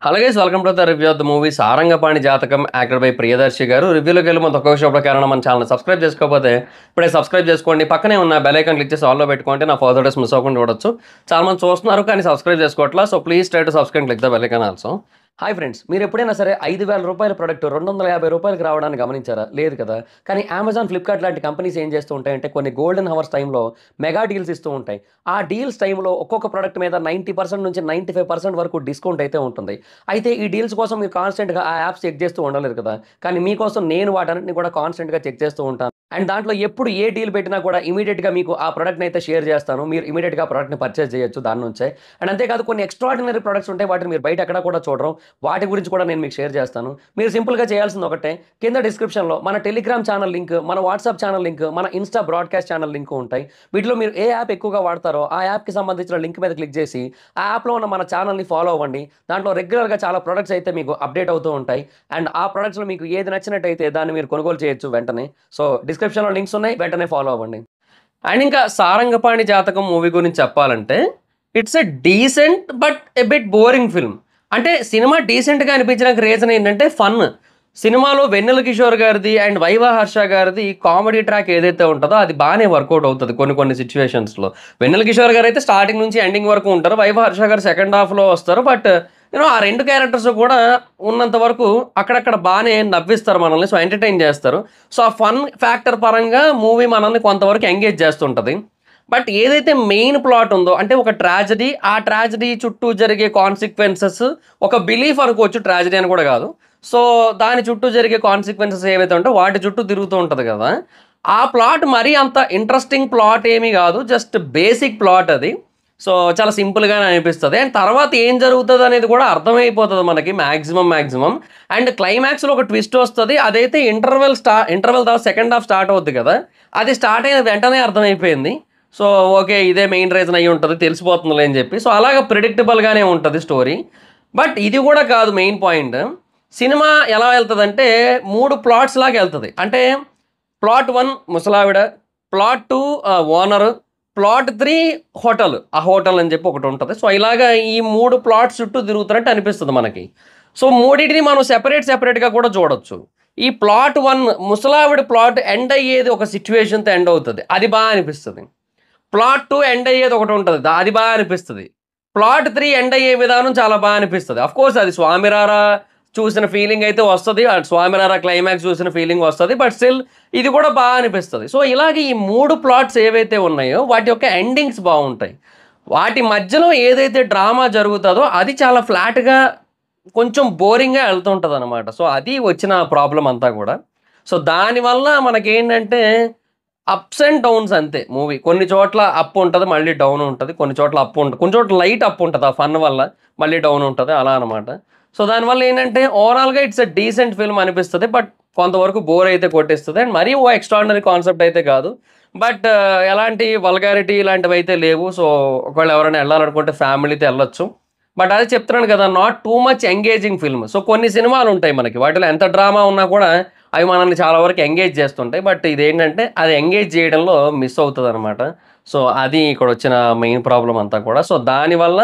Hello guys, welcome to the review of the movie Sarangapani జాతకం acted by Priyadarshi గారు. రివ్యూలోకి వెళ్ళి మన ఒక్క షోలో కారణం మన ఛానల్ సబ్స్క్రైబ్ చేసుకోకపోతే ఇప్పుడే సబ్స్క్రైబ్ చేసుకోండి. పక్కనే ఉన్న బెల్ ఐకాన్ క్లిక్ చేసి ఆల్లో పెట్టుకుంటే నా ఫర్దర్ డేస్ మిస్ అవ్వకుండా చూడొచ్చు. చాలా మంది చూస్తున్నారు కానీ సబ్స్క్రైబ్ చేసుకోవట్లా. So please try to subscribe click the bell icon also. Hi friends, మీరు ఎప్పుడైనా సరే 5,000 రూపాయల ప్రొడక్ట్ 250 రూపాయలకి రావడానికి గమనించారా? లేదు కదా. కానీ అమెజాన్, ఫ్లిప్కార్ట్ లాంటి కంపెనీస్ ఏం చేస్తూ ఉంటాయంటే కొన్ని గోల్డెన్ హవర్స్ టైంలో మెగా డీల్స్ ఇస్తూ ఉంటాయి. ఆ డీల్స్ టైంలో ఒక్కొక్క ప్రొడక్ట్ మీద 90% నుంచి 95% వరకు డిస్కౌంట్ అయితే ఉంటుంది. అయితే ఈ డీల్స్ కోసం మీరు కాన్స్టెంట్గా ఆ యాప్స్ చెక్ చేస్తూ ఉండలేరు కదా. కానీ మీకోసం నేను వాటన్నిటిని కూడా కాన్స్టెంట్గా చెక్ చేస్తూ ఉంటాను. అండ్ దాంట్లో ఎప్పుడు ఏ డీల్ పెట్టినా కూడా ఇమీడియట్గా మీకు ఆ ప్రొడక్ట్ని అయితే షేర్ చేస్తాను. మీరు ఇమీడియట్గా ప్రొడక్ట్ని పర్చేస్ చేయొచ్చు దాని నుంచే. అండ్ అంతేకాదు కొన్ని ఎక్స్ట్రాడినరీ ప్రొడక్ట్స్ ఉంటాయి, వాటిని మీరు బయట ఎక్కడ కూడా చూడరు. వాటి గురించి కూడా నేను మీకు షేర్ చేస్తాను. మీరు సింపుల్గా చేయాల్సింది ఒకటే, కింద డిస్క్రిప్షన్లో మన టెలిగ్రామ్ ఛానల్ లింక్, మన వాట్సాప్ ఛానల్ లింక్, మన ఇన్స్టా బ్రాడ్కాస్ట్ ఛానల్ లింక్ ఉంటాయి. వీటిలో మీరు ఏ యాప్ ఎక్కువగా వాడతారో ఆ యాప్కి సంబంధించిన లింక్ మీద క్లిక్ చేసి ఆ యాప్లో ఉన్న మన ఛానల్ని ఫాలో అవ్వండి. దాంట్లో రెగ్యులర్గా చాలా ప్రొడక్ట్స్ అయితే మీకు అప్డేట్ అవుతూ ఉంటాయి. అండ్ ఆ ప్రొడక్ట్స్లో మీకు ఏది నచ్చినట్టయితే దాన్ని మీరు కొనుగోలు చేయొచ్చు వెంటనే. సో డిస్క్రిప్షన్లో లింక్స్ ఉన్నాయి, వెంటనే ఫాలో అవ్వండి. అండ్ ఇంకా సారంగపాణి జాతకం మూవీ గురించి చెప్పాలంటే it's a decent but a bit boring film. అంటే సినిమా డీసెంట్గా అనిపించడానికి రీజన్ ఏంటంటే ఫన్. సినిమాలో వెన్నెల కిషోర్ గారిది అండ్ వైవా హర్ష గారిది కామెడీ ట్రాక్ ఏదైతే ఉంటుందో అది బాగానే వర్కౌట్ అవుతుంది కొన్ని సిచ్యువేషన్స్లో. వెన్నెల కిషోర్ గారు అయితే స్టార్టింగ్ నుంచి ఎండింగ్ వరకు ఉంటారు, వైవా హర్ష గారు సెకండ్ హాఫ్లో వస్తారు. బట్ ఆ రెండు క్యారెక్టర్స్ కూడా ఉన్నంత వరకు అక్కడక్కడ బాగానే నవ్విస్తారు మనల్ని, సో ఎంటర్టైన్ చేస్తారు. సో ఆ ఫన్ ఫ్యాక్టర్ పరంగా మూవీ మనల్ని కొంతవరకు ఎంగేజ్ చేస్తుంటుంది. బట్ ఏదైతే మెయిన్ ప్లాట్ ఉందో అంటే ఒక ట్రాజడీ, ఆ ట్రాజడీ చుట్టూ జరిగే కాన్సిక్వెన్సెస్, ఒక బిలీఫ్ అనుకోవచ్చు, ట్రాజడీ అని కూడా కాదు. సో దాని చుట్టూ జరిగే కాన్సిక్వెన్సెస్ ఏవైతే ఉంటాయో వాటి చుట్టూ తిరుగుతూ ఉంటుంది కదా. ఆ ప్లాట్ మరీ అంత ఇంట్రెస్టింగ్ ప్లాట్ ఏమీ కాదు, జస్ట్ బేసిక్ ప్లాట్ అది. సో చాలా సింపుల్గానే అనిపిస్తుంది. అండ్ తర్వాత ఏం జరుగుతుంది అనేది కూడా అర్థమైపోతుంది మనకి మ్యాక్సిమం. అండ్ క్లైమాక్స్లో ఒక ట్విస్ట్ వస్తుంది. అదైతే ఇంటర్వెల్ తర్వాత సెకండ్ హాఫ్ స్టార్ట్ అవుద్ది కదా, అది స్టార్ట్ అయిన వెంటనే అర్థమైపోయింది. సో ఓకే, ఇదే మెయిన్ రీజన్ అయ్యి ఉంటుంది, తెలిసిపోతుందిలే అని చెప్పి. సో అలాగ ప్రిడిక్టబుల్గానే ఉంటుంది స్టోరీ. బట్ ఇది కూడా కాదు మెయిన్ పాయింట్. సినిమా ఎలా వెళ్తుందంటే 3 ప్లాట్స్ లాగా వెళ్తుంది. అంటే ప్లాట్ 1 ముసలావిడ, ప్లాట్ 2 ఓనరు, ప్లాట్ 3 హోటల్. ఆ హోటల్ అని చెప్పి ఒకటి ఉంటుంది. సో ఇలాగా ఈ 3 ప్లాట్స్ చుట్టూ తిరుగుతున్నట్టు అనిపిస్తుంది మనకి. సో మూడింటిని మనం సెపరేట్గా కూడా చూడొచ్చు. ఈ ప్లాట్ 1 ముసలావిడ ప్లాట్ ఎండ్ అయ్యేది ఒక సిచ్యువేషన్తో ఎండ్ అవుతుంది, అది బాగా అనిపిస్తుంది. ప్లాట్ 2 ఎండ్ అయ్యేది ఒకటి ఉంటుంది, అది బాగా అనిపిస్తుంది. ప్లాట్ 3 ఎండ్ అయ్యే విధానం చాలా బాగా అనిపిస్తుంది. అఫ్కోర్స్ అది స్వామిరారా చూసిన ఫీలింగ్ అయితే వస్తుంది, స్వామిరారా క్లైమాక్స్ చూసిన ఫీలింగ్ వస్తుంది. బట్ స్టిల్ ఇది కూడా బాగా అనిపిస్తుంది. సో ఇలాగే ఈ 3 ప్లాట్స్ ఏవైతే ఉన్నాయో వాటి యొక్క ఎండింగ్స్ బాగుంటాయి. వాటి మధ్యలో ఏదైతే డ్రామా జరుగుతుందో అది చాలా ఫ్లాట్గా కొంచెం బోరింగ్గా వెళ్తుంటుంది అనమాట. సో అది వచ్చిన ప్రాబ్లం అంతా కూడా. సో దానివల్ల మనకేంటంటే అప్స్ అండ్ డౌన్స్ అంతే మూవీ. కొన్ని చోట్ల అప్ ఉంటుంది, మళ్ళీ డౌన్ ఉంటుంది. కొన్ని చోట్ల అప్ ఉంటుంది, కొన్ని చోట్ల లైట్ అప్ ఉంటుంది ఆ ఫన్ వల్ల, మళ్ళీ డౌన్ ఉంటుంది, అలా అనమాట. సో దానివల్ల ఏంటంటే ఓవరాల్గా ఇట్స్ ఎ డీసెంట్ ఫిల్మ్ అనిపిస్తుంది. బట్ కొంతవరకు బోర్ అయితే కొట్టేస్తుంది. అండ్ మరీ ఓ ఎక్స్ట్రాడినరీ కాన్సెప్ట్ అయితే కాదు. బట్ ఎలాంటి వల్గారిటీ ఇలాంటివి అయితే లేవు. సో ఒకవేళ ఎవరైనా వెళ్ళాలనుకుంటే ఫ్యామిలీతో వెళ్ళొచ్చు. బట్ అదే చెప్తున్నాను కదా, not too much engaging film. So కొన్ని సినిమాలు ఉంటాయి మనకి, వాటిలో ఎంత డ్రామా ఉన్నా కూడా అవి మనల్ని చాలా వరకు ఎంగేజ్ చేస్తుంటాయి. బట్ ఇదేంటంటే అది ఎంగేజ్ చేయడంలో మిస్ అవుతుంది అనమాట. సో అది ఇక్కడ వచ్చిన మెయిన్ ప్రాబ్లం అంతా కూడా. సో దానివల్ల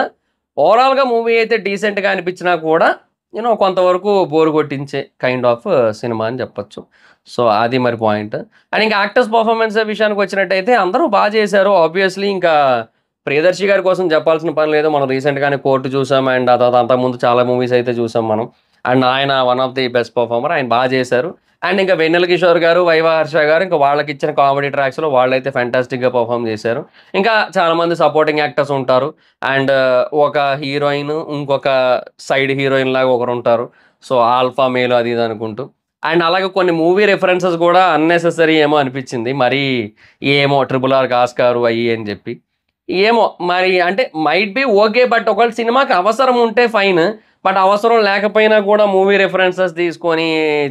ఓవరాల్గా మూవీ అయితే డీసెంట్గా అనిపించినా కూడా కొంతవరకు బోర్ కొట్టించే కైండ్ ఆఫ్ సినిమా అని చెప్పొచ్చు. సో అది మరి పాయింట్. అండ్ ఇంకా యాక్టర్స్ పర్ఫార్మెన్స్ విషయానికి వచ్చినట్టయితే అందరూ బాగా చేశారు. ఆబ్వియస్లీ ఇంకా ప్రియదర్శి గారి కోసం చెప్పాల్సిన పని లేదు. మనం రీసెంట్గానే కోర్టు చూసాం, అండ్ అంతకుముందు చాలా మూవీస్ అయితే చూసాం మనం. అండ్ ఆయన one of the best performer, ఆయన బాగా చేశారు. అండ్ ఇంకా వెన్నెల కిషోర్ గారు, వైవా హర్ష గారు ఇంకా వాళ్ళకి ఇచ్చిన కామెడీ ట్రాక్స్లో వాళ్ళైతే ఫ్యాంటాస్టిక్గా పర్ఫామ్ చేశారు. ఇంకా చాలామంది సపోర్టింగ్ యాక్టర్స్ ఉంటారు. అండ్ ఒక హీరోయిన్, ఇంకొక సైడ్ హీరోయిన్ లాగా ఒకరు ఉంటారు. సో ఆల్ఫా మేలు అది ఇది అనుకుంటూ. అండ్ అలాగే కొన్ని మూవీ రెఫరెన్సెస్ కూడా అన్నెసెసరీ ఏమో అనిపించింది. మరి ఏమో RRR ఆస్కారు అయ్యి అని చెప్పి ఏమో మరి, అంటే మైట్ బి ఓకే. బట్ ఒకవేళ సినిమాకి అవసరం ఉంటే ఫైన్, బట్ అవసరం లేకపోయినా కూడా మూవీ రెఫరెన్సెస్ తీసుకొని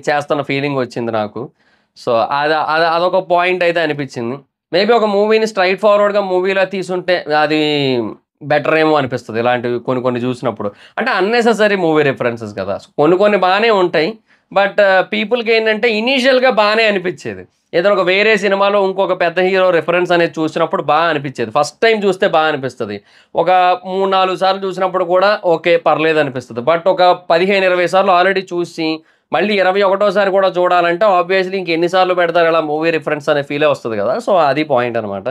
చేస్తున్న ఫీలింగ్ వచ్చింది నాకు. సో అదొక పాయింట్ అయితే అనిపించింది. మేబీ ఒక మూవీని స్ట్రైట్ ఫార్వర్డ్గా మూవీలో తీసుంటే అది బెటర్ ఏమో అనిపిస్తుంది ఇలాంటివి కొన్ని చూసినప్పుడు. అంటే అన్నెసెసరీ మూవీ రెఫరెన్సెస్ కదా, కొన్ని బాగానే ఉంటాయి. బట్ పీపుల్‌కి ఏంటంటే ఇనీషియల్‌గా బానే అనిపిచ్చేది. ఏదైనా ఒక వేరే సినిమాలో ఇంకొక పెద్ద హీరో రిఫరెన్స్ అనేది చూసినప్పుడు అనిపిచ్చేది. ఫస్ట్ టైమ్ చూస్తే అనిపిస్తది. ఒక 3, 4 సార్లు చూసినప్పుడు కూడా ఓకే. పర్లేదనిపిస్తది. బట్ ఒక 15, 20 సార్లు ఆల్రెడీ చూసి మళ్ళీ 21 కూడా చూడాలంటే ఆబ్వియస్‌లీ ఇంకెన్ని సార్లు పెడతారు ఇలా మూవీ రిఫరెన్స్ అనే ఫీలే వస్తది గదా! సో, అది పాయింట్ అనమాట.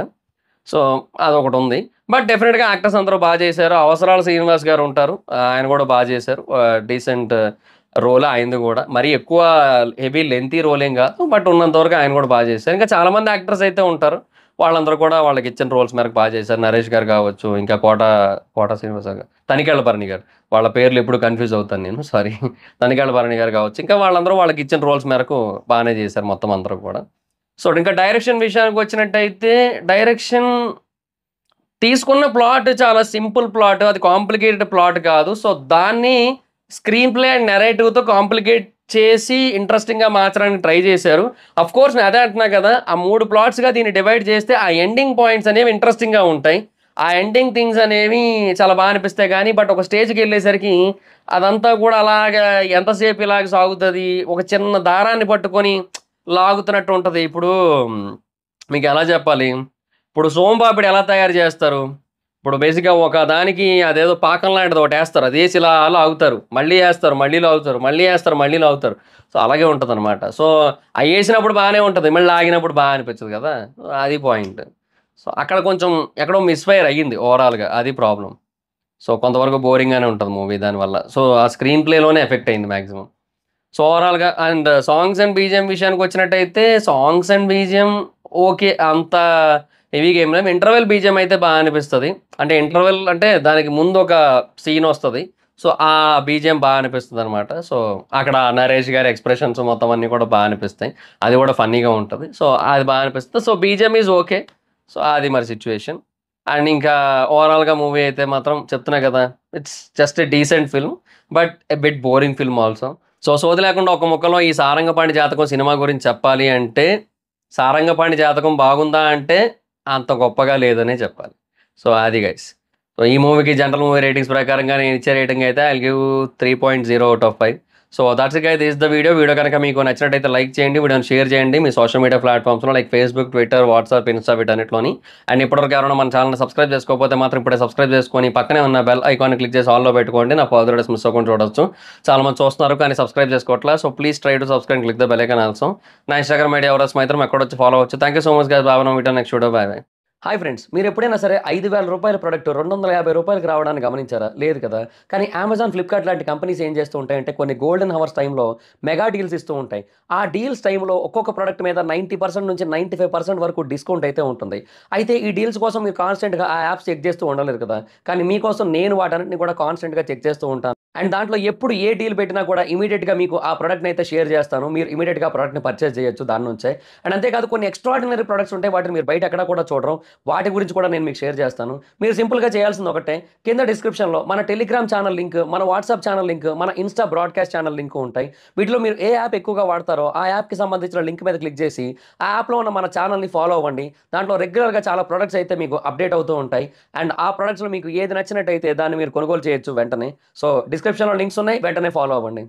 సో, అదొకటుంది. బట్ డెఫినిట్‌గా యాక్టర్స్ అందరూ చేశారు. అవసరాల శ్రీనివాస్ గారుంటారు. ఆయన గూడా చేశారు. డీసెంట్ రోల్ ఆయనది గూడా. మరీ ఎక్కువ హెవీ లెంతీ రోలేం గాదు. బట్ ఉన్నంత వరకు ఆయన గూడా చేశారు. ఇంకా చాలా మంది యాక్టర్స్ అయితే ఉంటారు. వాళ్ళందరూ కూడా వాళ్ళకిచ్చిన రోల్స్ మేరకు చేశారు. నరేష్ గారు గావచ్చు, ఇంకా కోట శ్రీనివాస గారు, తనికెళ్ళ భరణి గారు. వాళ్ళ పేర్లు ఎప్పుడు కన్‌ఫ్యూజ్ అవుతాను నేను. సారీ. తనికెళ్ళ భరణి గారు గావచ్చు. ఇంకా వాళ్ళందరూ వాళ్ళకిచ్చిన రోల్స్ మేరకు బానే చేశారు మొత్తం అందరూ కూడా. సో, ఇంకా డైరెక్షన్ విషయానికొచ్చినట్టయితే డైరెక్షన్ తీసుకున్న ప్లాట్ చాలా సింపుల్ ప్లాట్. అది కాంప్లికేటెడ్ ప్లాట్ కాదు. సో, దాన్ని స్క్రీన్ ప్లే అండ్ నరేటివ్‌తో కాంప్లికేట్ చేసి ఇంట్రెస్టింగ్‌గా మార్చడానికి ట్రై చేశారు. ఆఫ్‌కోర్స్ నేను అదే అంటున్నా కదా! ఆ 3 ప్లాట్స్‌గా దీన్ని డివైడ్ చేస్తే ఆ ఎండింగ్ పాయింట్స్ అనేవి ఇంట్రెస్టింగ్‌గా ఉంటాయి. ఆ ఎండింగ్ థింగ్స్ అనేవి చాలా అనిపిస్తాయి గానీ, బట్ ఒక స్టేజ్‌కెళ్ళేసరికి అదంతా కూడా అలాగా ఎంతసేపు ఇలాగ సాగుతది. ఒక చిన్న దారాన్ని పట్టుకొని లాగుతున్నట్టు ఉంటది. ఇప్పుడు మీకెలా చెప్పాలి? ఇప్పుడు సోంపాపిడి ఎలా తయారు చేస్తారు? ఇప్పుడు బేసిక్‌గా ఒక దానికి అదేదో పాకం లాంటిది ఒకటేస్తారు. అదేసి ఇలా లాగుతారు. మళ్ళీ ఏస్తారు, మళ్ళీ లాగుతారు, మళ్ళీ ఏస్తారు, మళ్ళీ లాగుతారు. సో, అలాగే ఉంటదనమాట. సో, అయ్యేసినప్పుడు బానే ఉంటది. మళ్ళీ లాగినప్పుడు అనిపించదు కదా! అది పాయింట్. సో, అక్కడ కొంచెం ఎక్కడో మిస్‌ఫైర్ అయ్యింది ఓవరాల్‌గా. అది ప్రాబ్లమ్. సో, కొంతవరకు బోరింగ్‌గానే ఉంటది మూవీ దానివల్ల. సో, ఆ స్క్రీన్ ప్లేలోనే ఎఫెక్ట్ అయింది మాక్సిమం. సో, ఓవరాల్‌గా అండ్ సాంగ్స్ అండ్ బీజీఎం విషయానికొచ్చినట్టయితే సాంగ్స్ అండ్ బీజీఎం ఓకే. అంత హెవీగా ఏం లేవు. ఇంటర్వెల్ బీజీఎం అయితే అనిపిస్తది. అంటే ఇంటర్వెల్ అంటే దానికి ముందు ఒక సీనొస్తది. సో, ఆ బీజీఎం అనిపిస్తదనమాట. సో, అక్కడ నరేష్ గారి ఎక్స్‌ప్రెషన్స్ మొత్తం అన్నీ కూడా అనిపిస్తాయి. అది కూడా ఫన్నీగా ఉంటది. సో, అది అనిపిస్తది. So, BGM is okay. So, అది మరి సిట్యుయేషన్. అండ్ ఇంకా ఓవరాల్‌గా మూవీ అయితే మాత్రం చెప్తున్నా కదా! It's just a decent film. But a bit boring film also. So, సోది లేకుండా ఒక ముక్కలో ఈ 'సారంగపాణి జాతకం' సినిమా గురించి చెప్పాలి అంటే, 'సారంగపాణి జాతకం' బాగుందా అంటే, అంత గొప్పగా లేదనే చెప్పాలి. సో, అది గైస్. సో, ఈ మూవీకి జనరల్ మూవీ రేటింగ్స్ ప్రకారంగా నేను ఇచ్చే రేటింగ్ అయితే I will give 3.0 out of 5. So, that's it guys. This is the video. Video కనుక మీకు నచ్చినట్టయితే లైక్ చేయండి. వీడియోని షేర్ చేయండి. మీ సోషల్ మీడియా ప్లాట్‌ఫామ్స్‌లో like Facebook, Twitter, WhatsApp, Insta వీటన్నిటిలోని. అండ్ ఇప్పటివరకు ఎవరైనా మన ఛానెల్‌ని సబ్స్క్రైబ్ చేసుకోకపోతే మాత్రం ఇప్పుడే సబ్స్క్రైబ్ చేసుకొని పక్కనే ఉన్న బెల్ ఐకాన్‌ని క్లిక్ చేసి ఆల్‌లో పెట్టుకోండి. నా ఫర్దర్ వీడియోస్ మిస్ అవ్వకుండా చూడొచ్చు. చాలా మంది చూస్తున్నారు కానీ సబ్స్క్రైబ్ చేసుకోవట్లా. So, please try to subscribe and click the bell icon also. నా ఇన్‌స్టాగ్రామ్ ఐడీ ఎవరైనా మైత్రం ఎక్కడొచ్చి ఫాలో అవ్వచ్చు. Thank you so much guys. Bye bye. Meet next video. Bye bye. Hi friends, మీరు ఎప్పుడైనా సరే రూ. 5,000 ప్రొడక్ట్ రూ. 250కి రావడాన్ని గమనించారా? లేదు కదా! కానీ అమెజాన్, ఫ్లిప్‌కార్ట్ లాంటి కంపెనీస్ ఏం చేస్తూ ఉంటాయంటే కొన్ని గోల్డెన్ హవర్స్ టైమ్‌లో మెగా డీల్స్ ఇస్తూ ఉంటాయి. ఆ డీల్స్ టైమ్‌లో ఒక్కొక్క ప్రొడక్ట్ మీద 90% నుంచి 95% వరకు డిస్కౌంట్ అయితే ఉంటుంది. అయితే ఈ డీల్స్ కోసం మీరు కాన్స్టెంట్‌గా ఆ యాప్స్ చెక్ చేస్తూ ఉండలేరు కదా! కానీ మీకోసం నేను వాటన్నిటిని కూడా కాన్స్టెంట్‌గా చెక్ చేస్తూ ఉంటాను. అండ్ దాంట్లో ఎప్పుడు ఏ డీల్ పెట్టినా కూడా ఇమ్మీడియేట్‌గా మీకు ఆ ప్రొడక్ట్‌ని అయితే షేర్ చేస్తాను. మీరు ఇమ్మీడియేట్‌గా ఆ ప్రొడక్ట్‌ని పర్చేజ్ చేయొచ్చు దాని నుంచే. అండ్ అంతేకాదు కొన్ని ఎక్స్ట్రార్డినరీ ప్రొడక్ట్స్ ఉంటాయి. వాటిని మీరు బయట ఎక్కడ కూడా చూడరు. వాటి గురించి కూడా నేను మీకు షేర్ చేస్తాను. మీరు సింపుల్‌గా చేయాల్సింది ఒకటే, కింద డిస్క్రిప్షన్‌లో మన టెలిగ్రామ్ ఛానల్ లింక్, మన వాట్సాప్ ఛానల్ లింక్, మన ఇన్‌స్టా బ్రాడ్‌కాస్ట్ ఛానల్ లింక్ ఉంటాయి. వీటిలో మీరు ఏ యాప్ ఎక్కువగా వాడతారో ఆ యాప్‌కి సంబంధించిన లింక్ మీద క్లిక్ చేసి ఆ యాప్‌లో ఉన్న మన ఛానల్‌ని ఫాలో అవ్వండి. దాంట్లో రెగ్యులర్‌గా చాలా ప్రొడక్ట్స్ అయితే మీకు అప్డేట్ అవుతూ ఉంటాయి. అండ్ ఆ ప్రొడక్ట్స్‌లో మీకు ఏది నచ్చినట్టయితే దాన్ని మీరు కొనుగోలు చేయొచ్చు వెంటనే. సో, డిస్క్రిప్షన్‌లో లింక్స్ ఉన్నాయి. వెంటనే ఫాలో అవ్వండి.